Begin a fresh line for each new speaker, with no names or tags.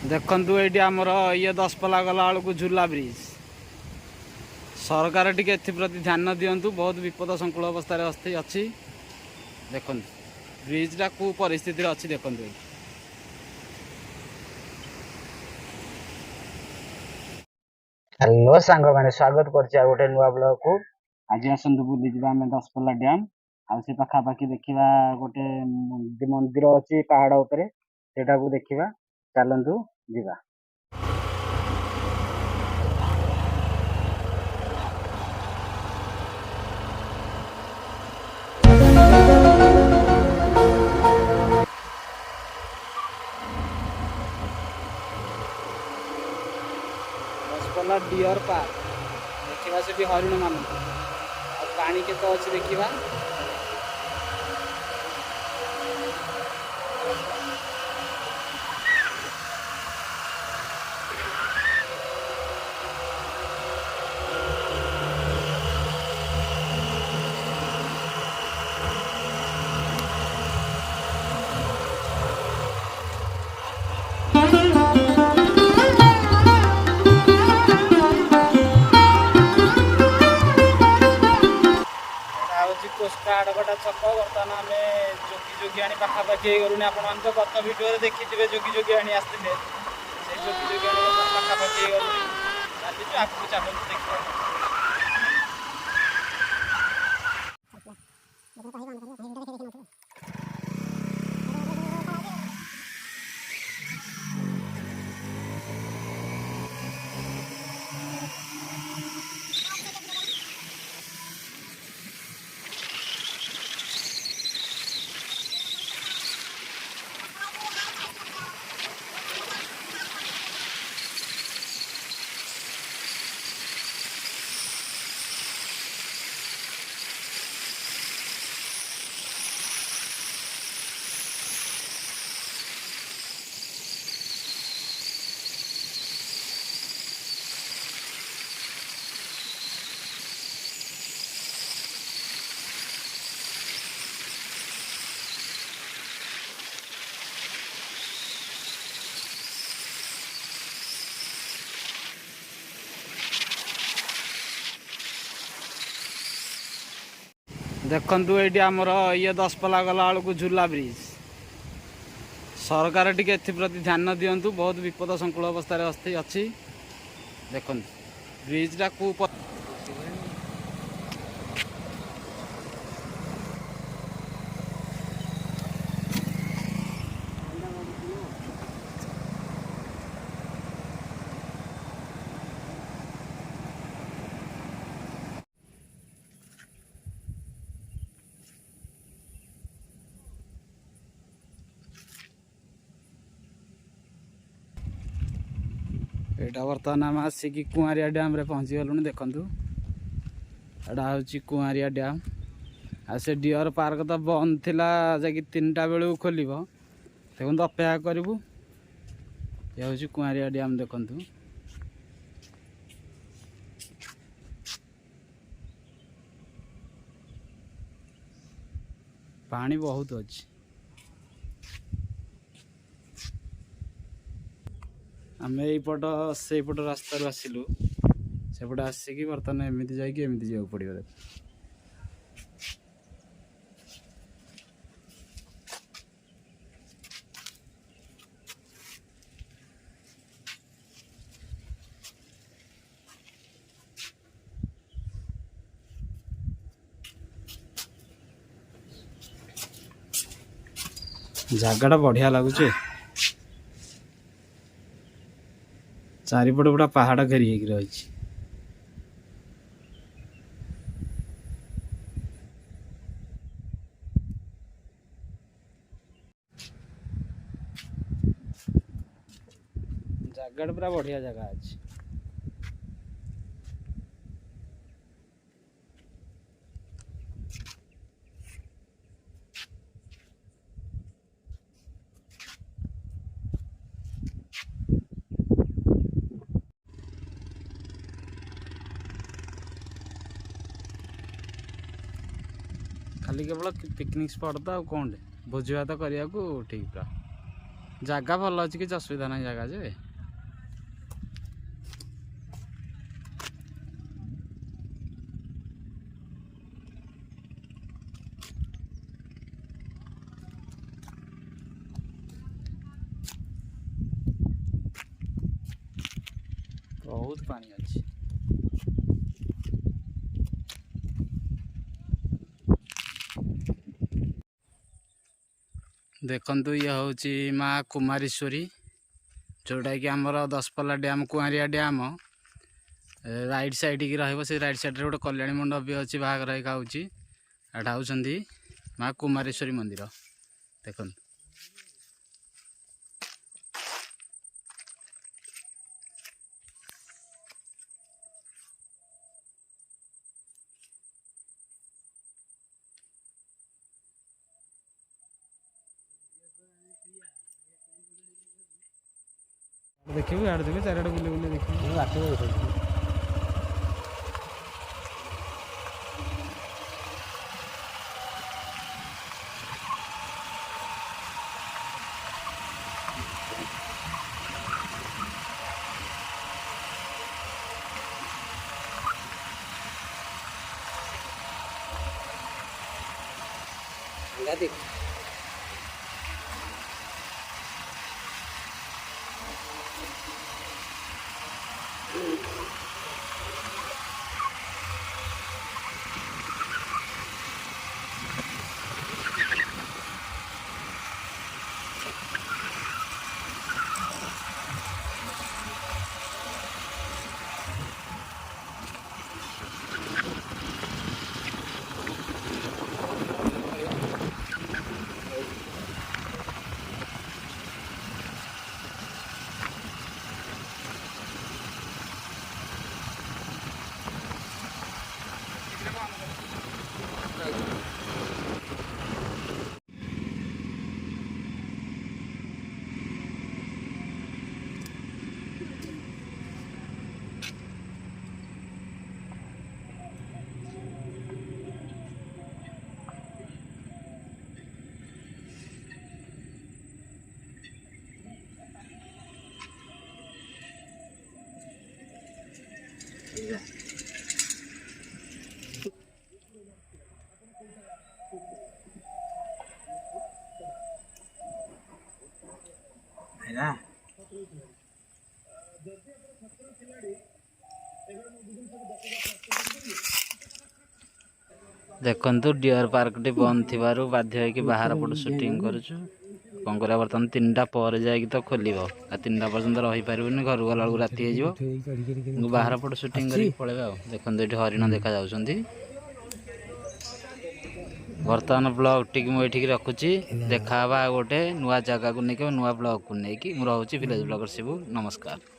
देखु ये आमर ये दशपल्ला गला बेलू झूला ब्रिज सरकार टिके एप्रति ध्यान दिंतु। बहुत विपद संकुल अवस्था अच्छी। देखु ब्रिजटा कौ परिस्थिति अच्छी देखु।
हेलो सांग मैंने स्वागत कर गोटे नुआ ब्लॉग को।
आज आसतु बुली आम दशपल्ला डैम आसे पाखापाखि देखा गोटे मंदिर अच्छी पहाड़ उपरे सेटा को देखा। चलतु जीवा। दशपल्ला डियर पार्क देखा से हरिण मान पानी के अच्छी देखा। कोस्टाड गोटा छक बर्तमान आम जोगी जोगिआनी पाखापाखि गलुनि। आपण गत भिडियो देखिथे जोगी जोगिआनी आसते से जोगी जोगिआनी पाखापाखि गलुनि। चलू आगे चलते देखा। देखु ये आमर ये दशपल्ला गला बेलू झूला ब्रिज सरकार टिके एप्रति ध्यान दिंतु। बहुत विपद संकुल अवस्था अच्छी। देखु ब्रिजटा कौ एटा बर्तमान आम आसिक कुआरिया डैम रे पहुँची गलुनि। देखु एटा हूँ कुआरिया डैम। आ से डियर पार्क तो बंद थिला जाकि 3टा बेलू खोल देखु अपेक्षा करूँ। ये हूँ कुआरिया डैम। देखु पानी बहुत अच्छी। आम यपट से पट रास्तार आसिलु सेपटे आसिक बर्तमान एमती जाकि जा पड़ो। जगटा बढ़िया लगुच। चारिपट पूरा पहाड़ घेरी रही। जगटा पूरा बढ़िया जगह अच्छी। खाली केवल पिकनिक स्पॉट तो कौन भोजी भात करने को ठीक पूरा। ଜାଗା ଭଲ ଅଛି, କିଛି ଅସୁବିଧା ନାହିଁ ଜାଗା ଯେ। ବହୁତ ପାଣି ଅଛି। ଦେଖନ୍ତୁ ଇଏ ହେଉଛି ମା କୁମାରୀଶ୍ୱରୀ, ଯେଉଁଟାକି ଆମର Daspalla dam Kuanria dam right side କି ରହିବ। ସେ ରାଇଟ୍ ସାଇଡ଼୍ରେ ଗୋଟେ କଲ୍ୟାଣୀ ମଣ୍ଡପ ବି ଅଛି, ବାହାଘର ହେଇକା ହେଉଛି। ଏଇଟା ହେଉଛନ୍ତି ମା କୁମାରୀଶ୍ୱରୀ ମନ୍ଦିର। ଦେଖନ୍ତୁ ଦେଖିବୁ, ଇଆଡ଼େ ଦେଖିବୁ, ଚାରିଆଡ଼େ ବୁଲି ବୁଲି ଦେଖିବୁ। ଦେଖନ୍ତୁ ଡିଅର ପାର୍କଟି ବନ୍ଦ ଥିବାରୁ ବାଧ୍ୟ ହେଇକି ବାହାର ପଟୁ ସୁଟିଂ କରୁଛୁ। କ'ଣ କରିବା, ବର୍ତ୍ତମାନ 3ଟା ପରେ ଯାଇକି ତ ଖୋଲିବ। ଆଉ 3ଟା ପର୍ଯ୍ୟନ୍ତ ରହିପାରିବୁନି, ଘରକୁ ଗଲା ବେଳକୁ ରାତି ହେଇଯିବ। ବାହାର ପଟୁ ସୁଟିଂ କରିକି ପଳେଇବା ଆଉ। ଦେଖନ୍ତୁ ଏଠି ହରିଣ ଦେଖାଯାଉଛନ୍ତି। ବର୍ତ୍ତମାନ ବ୍ଲଗ୍ଟିକି ମୁଁ ଏଠିକି ରଖୁଛି। ଦେଖାହେବା ଆଉ ଗୋଟେ ନୂଆ ଜାଗାକୁ ନେଇକି, ନୂଆ ବ୍ଲଗ୍କୁ ନେଇକି। ମୁଁ ରହୁଛି ଭିଲେଜ ବ୍ଲଗର ଶିବୁ। ନମସ୍କାର।